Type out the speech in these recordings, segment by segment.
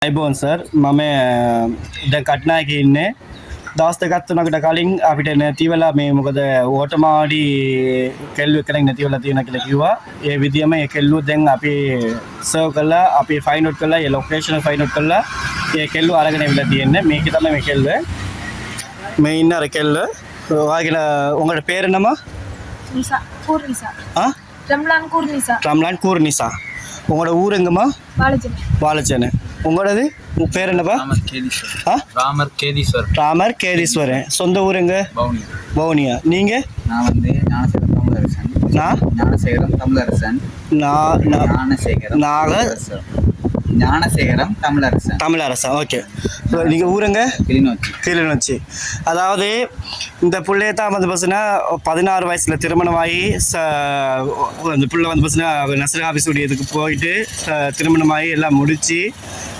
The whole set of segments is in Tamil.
අයිබෝන් සර් මම දැන් කට්නායකේ ඉන්නේ දවස් දෙකක් තුනකට කලින් අපිට නැති වෙලා මේ මොකද ඕටමාඩි කෙල්ලුව කෙනෙක් නැති වෙලා තියෙනවා කියලා කිව්වා. ඒ විදියම ඒ කෙල්ලුව දැන් අපි සර්ව් කළා, අපි ෆයින් අවුට් කළා, ඒ ලොකේෂන් ෆයින් අවුට් කළා. ඒ කෙල්ලුව අරගෙන ඉවිල්ලා තියෙන්නේ. මේකේ තමයි මේ කෙල්ලුව. මේ ඉන්න අර කෙල්ලුව. ඔයාගෙන උங்களோட பேர் என்னம்மா? நிசா கூர்னிசா. ரம்லான் கூர்னிசா. ரம்லான் கூர்னிசா. உங்களோட ஊர் எங்கம்மா? வாலச்சேனை. வாலச்சேனை. உங்களோடது பேர் என்னப்பா? ராமர் கேதீஸ்வர். ராமர் கேதீஸ்வர். சொந்த ஊர் எங்க? பவுனியா. நீங்க? நான் வந்து ஞானசேகரம் தமிழரசன். ஞானசேகரம் தமிழரசன். ஞானசேகரம் தமிழரசன். தமிழரசன். ஓகே. நீங்க ஊருங்க? கிளிநொச்சி. அதாவது இந்த பிள்ளைய தான் வந்து பார்த்தீங்கன்னா 16 வயசுல திருமணமாகி அந்த பிள்ளை வந்து பார்த்தீங்கன்னா நர்சரி ஆஃபீஸுடைய இதுக்கு போயிட்டு திருமணமாகி எல்லாம் முடிச்சு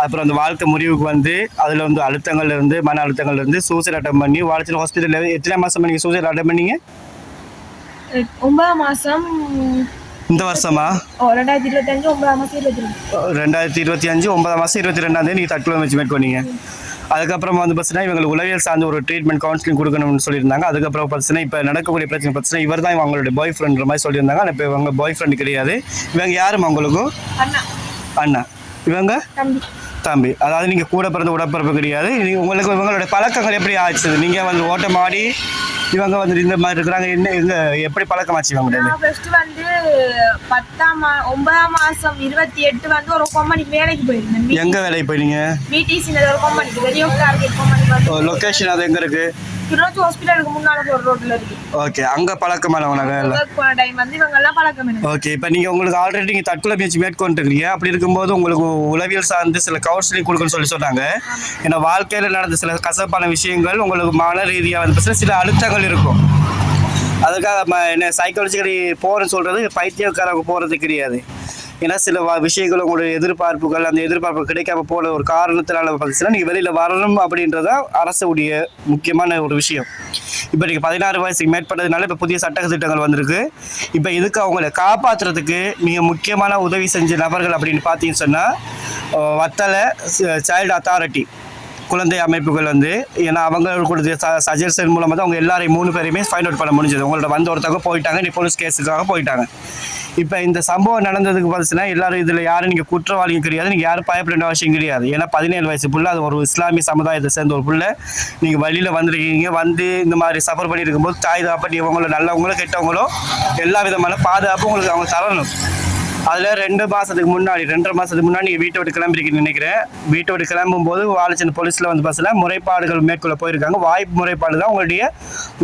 அப்புறம் அந்த வாழ்க்கை முறிவுக்கு வந்து அதில் வந்து அழுத்தங்கள் இருந்து மன அழுத்தங்கள் இருந்து சூசைட் அட்டம் பண்ணி வாழைச்சல் ஹாஸ்பிட்டலில் எத்தனை மாதம் நீங்கள் சூசைட் அட்டம் பண்ணீங்க? 9 மாதம். இந்த வருஷமா? 2025 9 மாதம் 2025 9 மாதம் 22 நீங்கள் தற்கொலை வச்சு மேற்கொண்டீங்க. அதுக்கப்புறம் வந்து பார்த்தீங்கன்னா இவங்களுக்கு உளவியல் சார்ந்த ஒரு ட்ரீட்மெண்ட் கவுன்சிலிங் கொடுக்கணும்னு சொல்லியிருந்தாங்க. அதுக்கப்புறம் பார்த்தீங்கன்னா இப்போ நடக்கக்கூடிய பிரச்சனை பார்த்தீங்கன்னா இவர் தான் அவங்களுடைய பாய் ஃப்ரெண்டுற மாதிரி சொல்லியிருந்தாங்க. ஆனால் இப்போ இவங்க பாய் ஃப்ரெண்டு கிடையாது. இவங்க யாரும் அவங்களுக்கும் அண்ணா. இவங்க தம்பி. அதாவது நீங்கள் கூட பிறந்த உடப்பிறப்பு கிடையாது. உங்களுக்கு இவங்களுடைய பழக்கங்கள் எப்படி ஆச்சு? நீங்கள் வந்து ஓட்டம் ஆடி இவங்க வந்து இந்த மாதிரி இருக்கிறாங்க. என்ன இவங்க எப்படி பழக்கமாச்சு இவங்க? ஃபர்ஸ்ட் வந்து 9 மாசம் 28 வந்து ஒரு கம்பெனிக்கு வேலைக்கு போயிருந்தேன். எங்க வேலைக்கு போயிருந்தீங்க? பிடிசி ஒரு கம்பெனிக்கு வெளியூர் டார்கெட் கம்பெனி. லொகேஷன் அது எங்க இருக்கு? கிரோச் ஹாஸ்பிடலுக்கு முன்னால ஒரு ரோட்ல இருக்கு. ஓகே. அங்க பழக்கமான வேலை. வர்க் போன டைம் வந்து இவங்க எல்லாம் பழக்கம் எனக்கு. ஓகே. இப்போ நீங்க உங்களுக்கு ஆல்ரெடி நீங்க தற்கொலை முயற்சி மேற்கொண்டிருக்கீங்க. அப்படி இருக்கும்போது உங்களுக்கு உளவியல் சார்ந்து சில கவுன்சிலிங் கொடுக்கணும்னு சொன்னாங்க. ஏன்னா வாழ்க்கையில நடந்த சில கசப்பான விஷயங்கள் உங்களுக்கு மன ரீதியாக வந்து சில அழுத்தங்கள் இருக்கும். அதுக்காக என்ன சைக்காலஜிக்கலி போகிறேன்னு சொல்றது பைத்தியக்காரங்க போகிறது கிடையாது. ஏன்னா சில விஷயங்கள் உங்களுடைய எதிர்பார்ப்புகள் அந்த எதிர்பார்ப்பு கிடைக்காம போன ஒரு காரணத்தினால பார்த்தீங்கன்னா நீங்கள் வெளியில் வரணும் அப்படின்றதான் அரசுடைய முக்கியமான ஒரு விஷயம். இப்போ நீங்கள் 16 வயசுக்கு மேற்பட்டதுனால இப்போ புதிய சட்ட திட்டங்கள் வந்திருக்கு. இப்போ இதுக்கு அவங்களை காப்பாற்றுறதுக்கு மிக முக்கியமான உதவி செஞ்ச நபர்கள் அப்படின்னு பார்த்தீங்கன்னு சொன்னால் வத்தலை சைல்டு அத்தாரிட்டி குழந்தை அமைப்புகள் வந்து ஏன்னா அவங்களுடைய சஜஷன் மூலமாக தான் அவங்க எல்லாரையும் 3 பேரையுமே ஃபைண்ட் அவுட் பண்ண முடிஞ்சது. உங்கள்ட்ட வந்து ஒருத்தவங்க போயிட்டாங்க, நீ போலீஸ் கேஸுக்காக போயிட்டாங்க. இப்போ இந்த சம்பவம் நடந்ததுக்கு பார்த்தீங்கன்னா எல்லாரும் இதில் யாரும் நீங்கள் குற்றவாளியும் கிடையாது, நீங்கள் யாரும் பயப்பட அவசியம் கிடையாது. ஏன்னா 17 வயசு புள்ள, அது ஒரு இஸ்லாமிய சமுதாயத்தை சேர்ந்த ஒரு புள்ள. நீங்கள் வழியில் வந்துருக்கீங்க, வந்து இந்த மாதிரி சஃபர் பண்ணி இருக்கும்போது தாய் தாப்பட்டி இவங்களோ நல்லவங்களோ கெட்டவங்களோ எல்லா விதமான பாதுகாப்பு உங்களுக்கு அவங்க தரணும். அதில் 2 மாதத்துக்கு முன்னாடி 2.5 மாதத்துக்கு முன்னாடி நீங்கள் வீட்டை விட்டு கிளம்பிருக்கீங்கன்னு நினைக்கிறேன். வீட்டை விட்டு கிளம்பும்போது வாழைச்சேனை போலீஸில் வந்து பார்த்தீங்கன்னா முறைப்பாடுகள் மேற்கொள்ள போயிருக்காங்க. வாய்ப்பு முறைப்பாடு தான் உங்களுடைய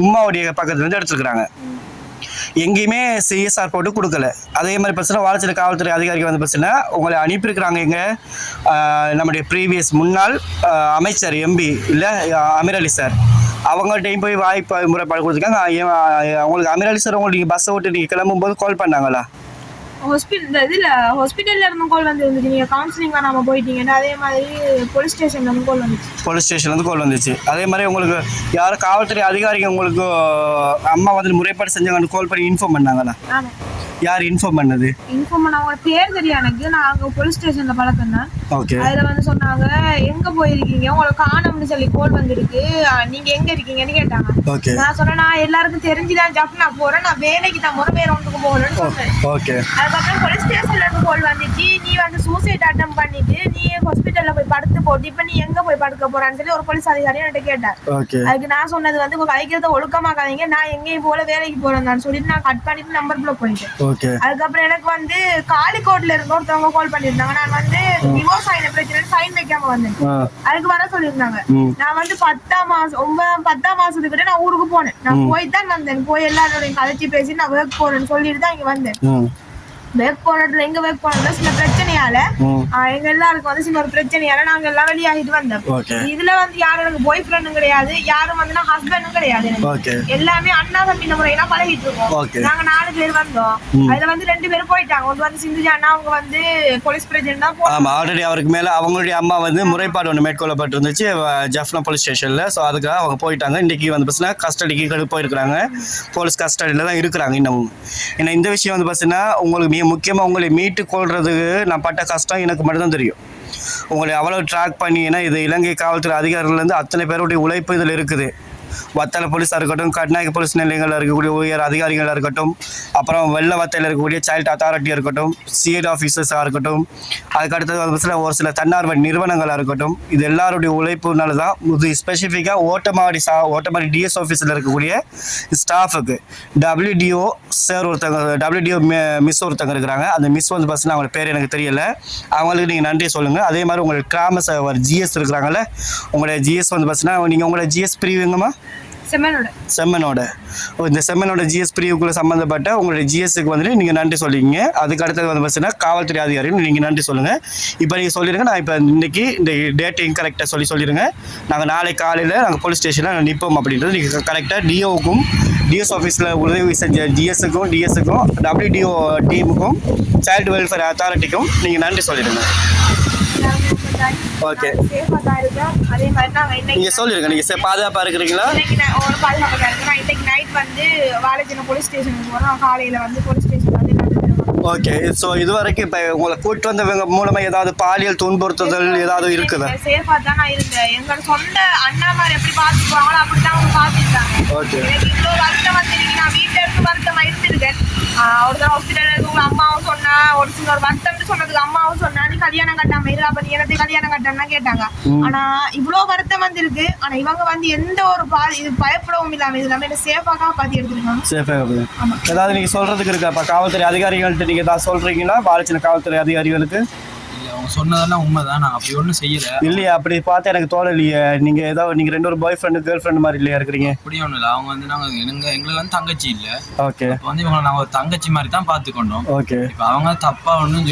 உம்மாவுடைய பக்கத்துலேருந்து எடுத்துருக்குறாங்க. எங்கேயுமே சிஎஸ்ஆர் போட்டு கொடுக்கல. அதே மாதிரி பார்த்தீங்கன்னா வாழைச்சேனை காவல்துறை அதிகாரிகள் வந்து பார்த்தீங்கன்னா உங்களை அனுப்பியிருக்கிறாங்க. எங்கே நம்முடைய ப்ரீவியஸ் முன்னாள் அமைச்சர் எம்பி இல்லை அமீர் அலி சார் அவங்கள்ட்டையும் போய் வாய்ப்பு முறைப்பாடு கொடுத்துருக்காங்க. அவங்களுக்கு அமீர் அலி சார் உங்களுக்கு நீங்கள் பஸ்ஸை விட்டு நீங்கள் கிளம்பும்போது கால் பண்ணாங்களா? ஹாஸ்பிட்டல்ல இருந்து கால் வந்துருந்துச்சு. நீங்க கவுன்சிலிங் பண்ணாம போயிட்டீங்கன்னா அதே மாதிரி போலீஸ் ஸ்டேஷன்ல இருந்து கால் வந்துச்சு. போலீஸ் ஸ்டேஷன்லேருந்து கால் வந்துச்சு. அதே மாதிரி உங்களுக்கு யாரும் காவல்துறை அதிகாரிகள் உங்களுக்கு அம்மா வந்து முறைப்பாடு செஞ்சாங்கன்னு கால் பண்ணி இன்ஃபார்ம் பண்ணாங்களா? யார் இன்ஃபார்ம் பண்ணது? இன்ஃபார்ம் பண்ண அவங்க பேர் தெரியும் எனக்கு. நான் அங்கே போலீஸ் ஸ்டேஷன்ல பழக்கம் தான். ஓகே. அதில் வந்து சொன்னாங்க எங்க போயிருக்கீங்க, உங்களுக்கு காணோம்னு சொல்லி கால் வந்துருக்கு, நீங்க எங்க இருக்கீங்கன்னு கேட்டாங்க. ஓகே. நான் சொன்னேன் நான் எல்லாருக்கும் தெரிஞ்சுதான் ஜப் நான் போறேன், நான் வேலைக்கு தான் போறேன், வேற ஒன்றுக்கு போகலன்னு சொன்னேன். ஓகே. அதுக்கப்புறம் போலீஸ் ஸ்டேஷன்ல இருந்து கால் வந்துச்சு, நீ வந்து சூசைட் அட்டம் பண்ணிட்டு நீ ஹாஸ்பிட்டல்ல போய் படுத்து போட்டு இப்ப நீ எங்க போய் படுக்க போறான்னு சொல்லி ஒரு போலீஸ் அதிகாரி என்கிட்ட கேட்டார். அதுக்கு நான் சொன்னது வந்து உங்க கதைக்கிறத ஒழுக்கமாக்காதீங்க, நான் எங்கேயும் போல வேலைக்கு போறேன்னு சொல்லிட்டு நான் கட் பண்ணிட்டு நம்பர் பிளாக் பண்ணிட்டேன். அதுக்கப்புறம் எனக்கு வந்து காலிக்கோட்ல இருந்து ஒருத்தவங்க கால் பண்ணிருந்தாங்க. நான் வந்து டிவோர்ஸ் ஆயின பிரச்சனை சைன் வைக்காம வந்தேன். அதுக்கு வர சொல்லியிருந்தாங்க. நான் வந்து 10 மாசத்துக்கிட்ட நான் ஊருக்கு போனேன். நான் போய் தான் வந்தேன். போய் எல்லாரோடையும் கதைச்சி பேசி நான் ஒர்க் போறேன்னு சொல்லிட்டு தான் இங்க வந்தேன். ஒர்க் போனதுல எங்க ஒர்க் போனதுல சில பிரச்சனையால எங்க எல்லாருக்கும் வந்து சில ஒரு பிரச்சனையால நாங்க எல்லாம் வெளியாகிட்டு வந்தோம். இதுல வந்து யாரும் எனக்கு பாய் ஃப்ரெண்டும் கிடையாது, யாரும் வந்து நான் ஹஸ்பண்டும் கிடையாது. எல்லாமே அண்ணா தம்பி முறையெல்லாம் பழகிட்டு இருக்கோம். நாங்க 4 பேர் வந்தோம். அதுல வந்து 2 பேரும் போயிட்டாங்க. ஒன்று வந்து சிந்துஜா அண்ணா, அவங்க வந்து போலீஸ் பிரசிடென்ட் தான் போனாங்க. ஆல்ரெடி அவருக்கு மேல அவங்களுடைய அம்மா வந்து முறைப்பாடு ஒன்று மேற்கொள்ளப்பட்டு இருந்துச்சு ஜஃப்னா போலீஸ் ஸ்டேஷன்ல. ஸோ அதுக்காக அவங்க போயிட்டாங்க. இன்னைக்கு வந்து பார்த்தீங்கன்னா கஸ்டடிக்கு போயிருக்கிறாங்க. போலீஸ் கஸ்டடியில தான் இருக்கிறாங்க இன்னமும். ஏன்னா இந்த விஷயம் வந்து பார்த்தீங்கன்னா உங்களுக்கு முக்கியமாக உங்களை மீட்டு கொள்றதுக்கு நான் பட்ட கஷ்டம் எனக்கு மட்டும்தான் தெரியும். உங்களை அவ்வளோ ட்ராக் பண்ணி, ஏன்னா இது இலங்கை காவல்துறை அதிகாரிகள்லேருந்து அத்தனை பேருடைய உழைப்பு இதில் இருக்குது. வத்தலை போலீஸாக இருக்கட்டும், கட்நாயக்க போலீஸ் நிலையங்களில் இருக்கக்கூடிய உயர் அதிகாரிகளாக இருக்கட்டும், அப்புறம் வெள்ள வத்தையில் இருக்கக்கூடிய சைல்டு அத்தாரிட்டியாக இருக்கட்டும், சிஐடி ஆஃபீஸர்ஸாக இருக்கட்டும், அதுக்கடுத்தது வந்து ஒரு சில தன்னார்வ நிறுவனங்களாக இருக்கட்டும், இது எல்லாருடைய உழைப்புனால தான் இது ஸ்பெசிஃபிக்காக ஓட்டமாடி டிஎஸ் ஆஃபீஸில் இருக்கக்கூடிய ஸ்டாஃபுக்கு WDO சார் ஒருத்தங்க, WDO மிஸ் ஒருத்தங்க இருக்கிறாங்க. அந்த மிஸ் வந்து பஸ்ஸில் அவங்க பேர் எனக்கு தெரியலை. அவங்களுக்கு நீங்கள் நன்றி சொல்லுங்கள். அதே மாதிரி உங்களுக்கு கிராம GS இருக்கிறாங்கல்ல, உங்களுடைய GS வந்து பஸ்ஸினா நீங்கள் உங்களோட GS பிரிவுங்கம்மா செம்மனோட இந்த செம்மனோட GS பிரிவுக்குள்ள சம்மந்தப்பட்ட உங்களுடைய GSக்கு வந்துட்டு நீங்கள் நன்றி சொல்லிங்க. அதுக்கு அடுத்தது வந்து பார்த்தீங்கன்னா காவல்துறை அதிகாரிகள் நீங்கள் நன்றி சொல்லுங்கள். இப்போ நீங்கள் சொல்லிடுங்க, நான் இப்போ இன்றைக்கி இந்த டேட்டையும் கரெக்டாக சொல்லிடுங்க. நாங்கள் நாளை காலையில் நாங்கள் போலீஸ் ஸ்டேஷனில் நிற்போம் அப்படின்றது நீங்கள் கரெக்டாக DOவுக்கும் DS ஆஃபீஸில் உதவி செஞ்ச GSக்கும் DSக்கும் WDO டீமுக்கும் சைல்டு வெல்ஃபேர் அத்தாரிட்டிக்கும் நீங்கள் நன்றி சொல்லிடுங்க. ஓகே, நீங்க சொல்லிருங்க. நீங்க பாதுகாப்பா இருக்கிறீங்களா? ஒரு பாதுகாப்பா இருக்கேன். இன்னைக்கு நைட் வந்து வாழைச்சேனை போலீஸ் ஸ்டேஷனுக்கு போறோம். காலையில வந்து போலீஸ் ஸ்டேஷன் வந்து ஓகே. ஸோ இது வரைக்கும் இப்போ உங்களை கூட்டு வந்தவங்க மூலமா ஏதாவது பாலியல் துன்புறுத்துதல் ஏதாவது இருக்குதா? சேஃபா தான் நான் இருந்தேன். எங்களோட சொந்த அண்ணா மாதிரி எப்படி பார்த்துக்குவாங்களோ அப்படிதான் அவங்க பார்த்துருக்காங்க. ஓகே, எனக்கு இவ்வளோ வருத்தம் வந்து நான் வீட்டில் இருந்து வருத்தமா இருந்திருக்கேன். ஒரு தான் ஹாஸ்பிட்டல் உங்க அம்மாவும் சொன்னா, ஒரு சில ஒரு வருத்தம்னு சொன்னதுக்கு அம்மாவும் சொன்னா, நீ கல்யாணம் கட்டாம இரு, அப்ப நீ எனக்கு கல்யாணம் கட்டணும்னா கேட்டாங்க. ஆனா இவ்வளவு வருத்தம் வந்து இருக்கு. ஆனா இவங்க வந்து எந்த ஒரு இது பயப்படவும் இல்லாம இது நம்ம என்ன சேஃபாக பாத்தி எடுத்துருக்காங்க. சேஃபாக ஏதாவது நீங்க சொல்றதுக்கு இருக்கா? இப்போ காவல்துறை அதிகாரிகள்கிட்ட நீங்க ஏதாவது சொல்றீங்களா? வாழைச்சேனை காவல்துறை அதிகாரிகளுக்கு அவங்க சொன்னதெல்லாம் உண்மைதான். நான் அப்படி ஒன்றும் செய்யல. இல்லையா? அப்படி பார்த்து எனக்கு தோணலையே. நீங்க ஏதாவது நீங்க ரெண்டு ஒரு பாய் ஃப்ரெண்டு கேர்ள் ஃப்ரெண்ட் மாதிரி இல்லையா இருக்கிறீங்க? அப்படி ஒன்றும் இல்லை. அவங்க வந்து எங்களுக்கு வந்து தங்கச்சி இல்லை. ஓகே, இப்போ வந்து இவங்க நாங்கள் ஒரு தங்கச்சி மாதிரி தான் பார்த்துக்கொண்டோம். ஓகே. இப்போ அவங்க தப்பா ஒன்றும்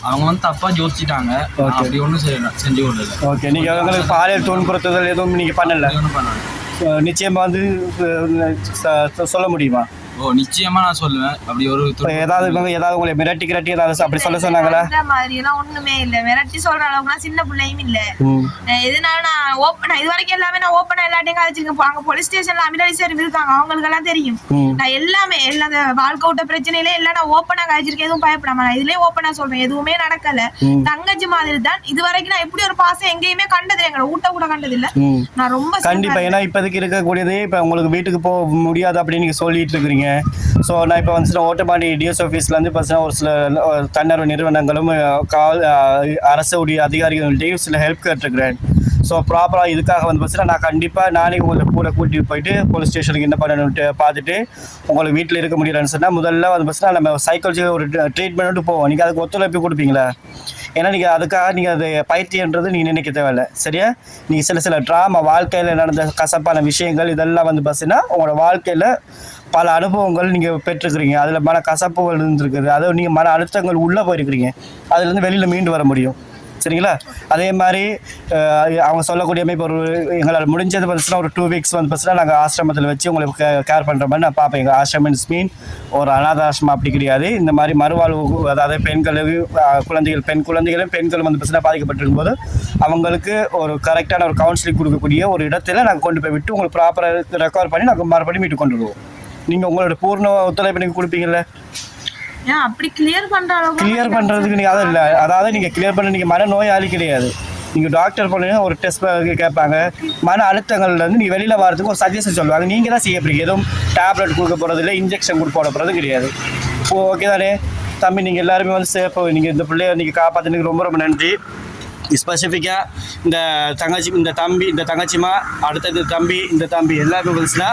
அவங்க வந்து தப்பா யோசிச்சிட்டாங்க. அப்படி ஒன்றும் செஞ்சு கொள்ளல. ஓகே, நீங்க அவங்களுக்கு பாலியல் துன்புறுத்துதல் எதுவும் நீங்க பண்ணல? ஒன்றும் பண்ணல. நிச்சயமா வந்து சொல்ல முடியுமா? நிச்சயமா நான் சொல்லுவேன். அப்படி ஒரு ஏதாவது உங்களை மிரட்டி ஏதாவது அப்படி சொன்னாங்களா? இந்த மாதிரி எல்லாம் ஒண்ணுமே இல்ல. மிரட்டி சொல்ற அளவுக்கு சின்ன பிள்ளையும் இல்ல. எதனால நான் இது வரைக்கும் எல்லாமே நான் ஓப்பனா எல்லாத்தையும் கழிச்சிருக்கேன். அங்க போலீஸ் ஸ்டேஷன்ல அமிலாரிசர் இருக்காங்க, அவங்களுக்கு எல்லாம் தெரியும். நான் எல்லாமே வாழ்க்கை விட்ட பிரச்சனையில எல்லாம் நான் ஓப்பனா கழிச்சிருக்கேன். எதுவும் பயப்படாம நான் இதுலயே ஓப்பனா சொல்றேன். எதுவுமே நடக்கல. தங்கச்சி மாதிரி தான். இது வரைக்கும் நான் இப்படி ஒரு பாசம் எங்கேயுமே கண்டது, எங்களை ஊட்ட கூட கண்டது இல்ல. நான் ரொம்ப கண்டிப்பா. ஏன்னா இப்போதைக்கு இருக்கக்கூடியது இப்ப உங்களுக்கு வீட்டுக்கு போக முடியாது அப்படின்னு நீங்க சொல்லிட்டு இருக்கிறீங்க. ஸோ நான் இப்போ வந்து ஓட்டமாடி டிஎஸ் ஆஃபீஸ்லேருந்து பார்த்தீங்கன்னா ஒரு சில தன்னார்வ நிறுவனங்களும் அரசுடைய அதிகாரிகள்கிட்டையும் சில ஹெல்ப் கேட்டிருக்கிறேன். ஸோ ப்ராப்பராக இதுக்காக வந்து பார்த்தீங்கன்னா நான் கண்டிப்பாக நானே உங்களை கூட கூட்டிகிட்டு போயிட்டு போலீஸ் ஸ்டேஷனுக்கு என்ன பண்ணணுன்ட்டு பார்த்துட்டு உங்களுக்கு வீட்டில் இருக்க முடியலன்னு சொன்னால் முதல்ல வந்து பார்த்தீங்கன்னா நம்ம சைக்காலஜி ஒரு ட்ரீட்மெண்ட்டு போவோம். நீங்கள் அதுக்கு ஒத்துழைப்பு கொடுப்பீங்களா? ஏன்னா நீங்கள் அதுக்காக நீங்கள் அது பைத்தியன்றது நீங்கள் நினைக்க தேவையில்லை, சரியா? நீங்கள் சில ட்ராமா வாழ்க்கையில் நடந்த கசப்பான விஷயங்கள் இதெல்லாம் வந்து பார்த்தீங்கன்னா உங்களோட வாழ்க்கையில் பல அனுபவங்கள் நீங்கள் பெற்றுக்கிறீங்க. அதில் மன கசப்புகள் இருந்துருக்குது, அதாவது நீங்கள் மன அழுத்தங்கள் உள்ளே போயிருக்கிறீங்க. அதுலேருந்து வெளியில் மீண்டு வர முடியும், சரிங்களா? அதே மாதிரி அவங்க சொல்லக்கூடிய இப்போ ஒரு எங்களால் முடிஞ்சது வந்துச்சுன்னா ஒரு 2 வீக்ஸ் வந்து பார்த்தீங்கன்னா நாங்கள் ஆசிரமத்தில் வச்சு உங்களுக்கு கேர் பண்ணுற மாதிரி நான் பார்ப்பேன். எங்கள் ஆசிரமம் மீன் ஒரு அநாத ஆசிரமம் அப்படி கிடையாது. இந்த மாதிரி மறுவாழ்வு, அதாவது குழந்தைகளும் பெண்களும் வந்து பார்த்தீங்கன்னா பாதிக்கப்பட்டிருக்கும் போது அவங்களுக்கு ஒரு கரெக்டான ஒரு கவுன்சிலிங் கொடுக்கக்கூடிய ஒரு இடத்துல நாங்கள் கொண்டு போய் விட்டு உங்களுக்கு ப்ராப்பராக ரெக்கவர் பண்ணி நாங்கள் மறுபடியும் மீட்டு கொண்டு வருவோம். நீங்கள் உங்களோட பூர்ண ஒத்துழைப்பு நீங்கள் கொடுப்பீங்கல்ல? அப்படி கிளியர் பண்றதுக்கு நீங்க அதை இல்லை, அதாவது நீங்க கிளியர் பண்ண நீங்க மன நோயாளி கிடையாது. நீங்க டாக்டர் போனீங்கன்னா ஒரு டெஸ்ட் கேட்பாங்க. மன அழுத்தங்கள்ல இருந்து நீங்க வெளியில வரதுக்கு ஒரு சஜஷன் சொல்லுவாங்க. நீங்க தான் செய்ய போறீங்க. எதுவும் டேப்லெட் கொடுக்க போறது இல்லை, இன்ஜெக்ஷன் போட போறது கிடையாது. ஓகே தானே தம்பி? நீங்க எல்லாருமே வந்து சேஃபாக நீங்க இந்த பிள்ளைய நீங்க காப்பாற்றினதுக்கு ரொம்ப ரொம்ப நன்றி. ஸ்பெசிஃபிக்காக இந்த தங்கச்சிமா, அடுத்தது இந்த தம்பி எல்லாருமே வந்துச்சுன்னா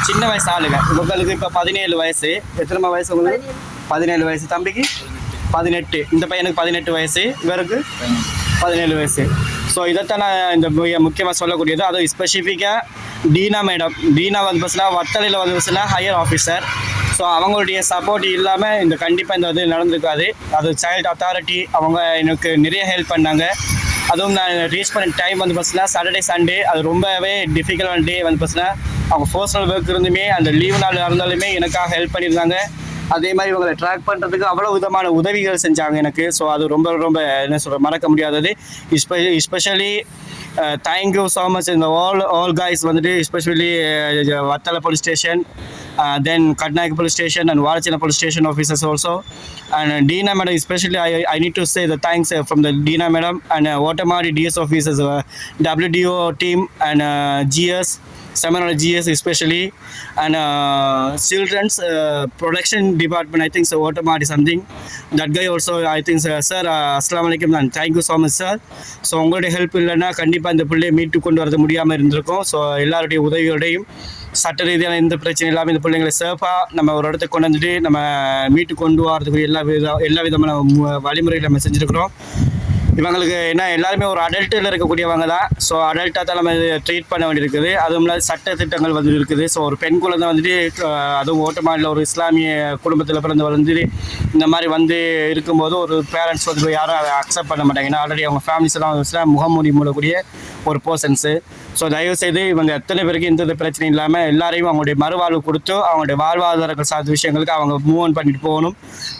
சின்ன வயசு ஆளுங்க. உங்களுக்கு இப்போ 17 வயசு. எத்தனை வயசு உங்களுக்கு? 17 வயசு. தம்பிக்கு 18. இந்த பையனுக்கு 18 வயசு, இவருக்கு 17 வயசு. ஸோ இதைத்தான் நான் இந்த முக்கியமாக சொல்லக்கூடியது. அதுவும் ஸ்பெசிஃபிக்காக டீனா மேடம் வந்து பார்த்தீங்கன்னா வத்தலையில் வந்து பார்த்தீங்கன்னா ஹையர் ஆஃபீஸர். ஸோ அவங்களுடைய சப்போர்ட் இல்லாமல் கண்டிப்பாக இந்த இது நடந்திருக்காது. அது சைல்டு அத்தாரிட்டி அவங்க எனக்கு நிறைய ஹெல்ப் பண்ணாங்க. அதுவும் நான் ரீச் பண்ண டைம் வந்து பார்த்தீங்கன்னா சாட்டர்டே சண்டே. அது ரொம்பவே டிஃபிகல்ட்டான டே வந்து பார்த்தீங்கன்னா அவங்க பர்சனல் ஒர்க் இருந்துமே அந்த லீவ் நாள் இருந்தாலுமே எனக்காக ஹெல்ப் பண்ணியிருந்தாங்க. அதே மாதிரி இவங்களை ட்ராக் பண்ணுறதுக்கு அவ்வளோ விதமான உதவிகள் செஞ்சாங்க எனக்கு. ஸோ அது ரொம்ப ரொம்ப என்ன சொல்கிற மறக்க முடியாதது. எஸ்பெஷலி தேங்க்யூ ஸோ மச் இந்த ஆல் கைஸ் வந்துட்டு, especially Vathalai police station, then Katnayak police station and Valachina police station officers also, and Dina madam especially I need to say the thanks from the Dina madam and Watermari DS officers, WDO team and GS Seminole GS especially, and children's production department, I think so Watermari something, that guy also I think sir assalamu alaikum and thank you so much sir. So உங்களுடைய ஹெல்ப் இல்லைன்னா கண்டிப்பாக இந்த பிள்ளையை மீட்டு கொண்டு வரது முடியாமல் இருந்திருக்கும். ஸோ எல்லாருடைய உதவியோடையும் சட்ட ரீதியான எந்த பிரச்சனை இல்லாமல் இந்த பிள்ளைங்களை சேஃபாக நம்ம ஒரு இடத்துக்கு கொண்டு வந்துட்டு நம்ம மீட்டு கொண்டு வரதுக்கு எல்லா விதமான வழிமுறைகள் நம்ம செஞ்சுருக்கிறோம். இவங்களுக்கு என்ன எல்லாருமே ஒரு அடல்ட்டில் இருக்கக்கூடியவங்க தான். ஸோ அடல்ட்டாக தான் நம்ம ட்ரீட் பண்ண வேண்டியிருக்குது. அதுவும் இல்லாத சட்ட திட்டங்கள் வந்து இருக்குது. ஸோ ஒரு பெண் குழந்தை வந்துட்டு அதுவும் ஓட்டமாடியில் ஒரு இஸ்லாமிய குடும்பத்தில் பிறந்து வந்துட்டு இந்த மாதிரி வந்து இருக்கும்போது ஒரு பேரண்ட்ஸ் வந்து யாரும் அதை அக்செப்ட் பண்ண மாட்டாங்க. ஏன்னா ஆல்ரெடி அவங்க ஃபேமிலிஸ் எல்லாம் இஸ்லாம் முகமூடி மூடக்கூடிய ஒரு பர்சன்ஸு. ஸோ தயவுசெய்து இவங்க எத்தனை பேருக்கு எந்த பிரச்சனையும் இல்லாமல் எல்லாரையும் அவங்களுடைய மறுவாழ்வு கொடுத்து அவங்களுடைய வாழ்வாதாரங்கள் சார்ந்த விஷயங்களுக்கு அவங்க மூவ் ஆன் பண்ணிட்டு போகணும்.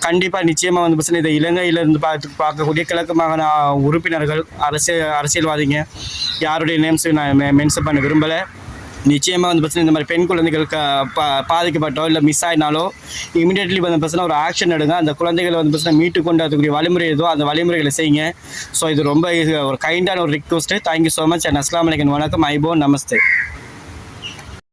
கண்டிப்பாக நிச்சயமாக வந்து பிரச்சனை இதை இலங்கையிலேருந்து பார்க்கக்கூடிய கிழக்கு மாகாண உறுப்பினர்கள், அரசியல்வாதிங்க யாருடைய நேம்ஸையும் நான் மென்ஷன் பண்ண விரும்பலை. நிச்சயமாக வந்து பிரச்சனை இந்த மாதிரி பெண் குழந்தைகளுக்கு பாதிக்கப்பட்டோ இல்லை மிஸ் ஆகினாலோ இமீடியட்லி வந்து பிரச்சனை ஒரு ஆக்ஷன் எடுங்க. அந்த குழந்தைகளை வந்து பிரச்சனை மீட்டு கொண்டு வரக்கூடிய வழிமுறை ஏதோ அந்த வழிமுறைகளை செய்யுங்க. ஸோ இது ரொம்ப ஒரு கைண்டான ஒரு request. Thank you so much and அஸ்ஸலாமு அலைக்கும். வணக்கம். ஐபோ நமஸ்தே.